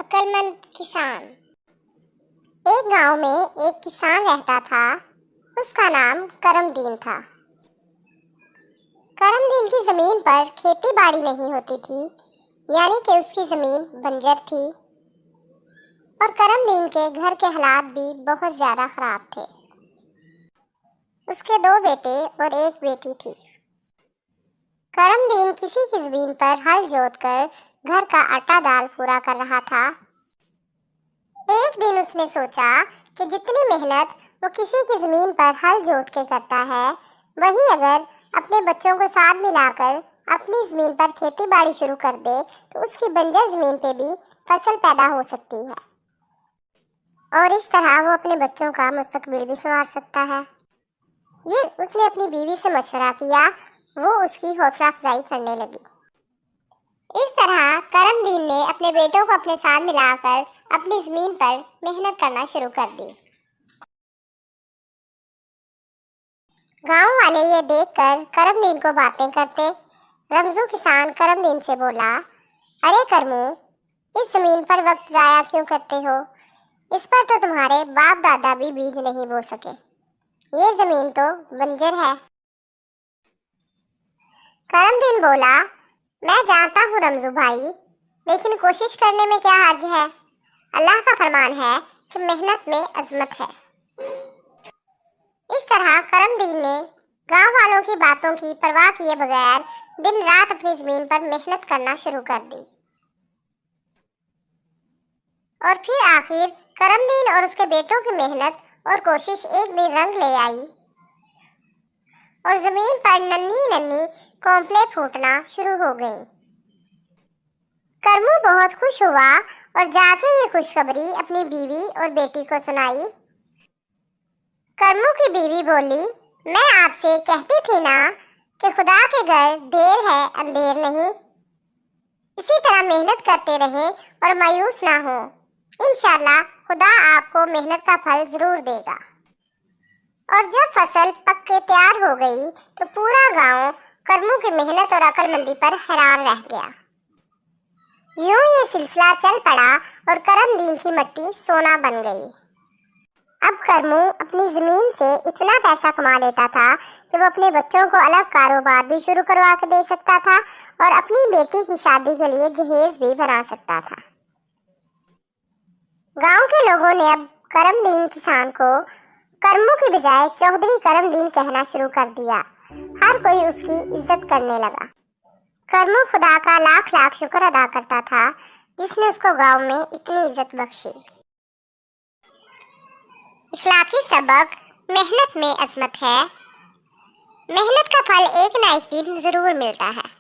अक्लमंद किसान। एक गांव में एक किसान रहता था। उसका नाम करमदीन था। करमदीन की जमीन पर खेती बाड़ी नहीं होती थी, यानी कि उसकी जमीन बंजर थी और करमदीन के घर के हालात भी बहुत ज्यादा खराब थे। उसके 2 बेटे और 1 बेटी थी। करमदीन किसी की जमीन पर हल जोतकर घर का आटा दाल पूरा कर रहा था। एक दिन उसने सोचा कि जितनी मेहनत वो किसी की जमीन पर हल जोत के करता है, वही अगर अपने बच्चों को साथ मिलाकर अपनी जमीन पर खेती बाड़ी शुरू कर दे तो उसकी बंजर जमीन पे भी फसल पैदा हो सकती है और इस तरह वो अपने बच्चों का मुस्तकबिल भी संवार सकता है। ये उसने अपनी बीवी से मशवरा किया। वो उसकी हौसला अफजाई करने लगी। इस तरह करमदीन ने अपने बेटों को अपने साथ मिलाकर अपनी जमीन पर मेहनत करना शुरू कर दी। गांव वाले ये देखकर करमदीन को बातें करते। रमजू किसान करमदीन से बोला, अरे करमू, इस जमीन पर वक्त जाया क्यों करते हो? इस पर तो तुम्हारे बाप दादा भी बीज नहीं बो सके। ये जमीन तो बंजर है। करमदीन बोला, मैं जानता हूँ रमजू भाई, लेकिन कोशिश करने में क्या हर्ज है? अल्लाह का फरमान है कि मेहनत में अजमत है। इस तरह करमदीन ने गांव वालों की बातों की परवाह किए बगैर दिन रात अपनी जमीन पर मेहनत करना शुरू कर दी। और फिर आखिर करमदीन और उसके बेटों की मेहनत और कोशिश एक दिन रंग ले आई और जमीन पर नन्ही नन्ही कॉम्पलें फूटना शुरू हो गई। करमू बहुत खुश हुआ और जाके ये खुशखबरी अपनी बीवी और बेटी को सुनाई। करमू की बीवी बोली, मैं आपसे कहती थी ना कि खुदा के घर देर है अंधेर नहीं। इसी तरह मेहनत करते रहें और मायूस ना हो। इंशाल्लाह खुदा आपको मेहनत का फल जरूर देगा। और जब फसल पक के तैयार हो गई तो पूरा गांव करमू की मेहनत और अक्लमंदी पर हैरान रह गया। यूं ये सिलसिला चल पड़ा और करमदीन की मट्टी सोना बन गई। अब करमू अपनी जमीन से इतना पैसा कमा लेता था कि वो अपने बच्चों को अलग कारोबार भी शुरू करवा के दे सकता था और अपनी बेटी की शादी के लिए जहेज भी बना सकता था। गांव के लोगों ने अब करमदीन किसान को करमू की बजाय चौधरी करमदीन कहना शुरू कर दिया। हर कोई उसकी इज्जत करने लगा। करमू खुदा का लाख लाख शुक्र अदा करता था जिसने उसको गांव में इतनी इज्जत बख्शी। इखलाकी सबक, मेहनत में अजमत है। मेहनत का फल एक ना एक दिन जरूर मिलता है।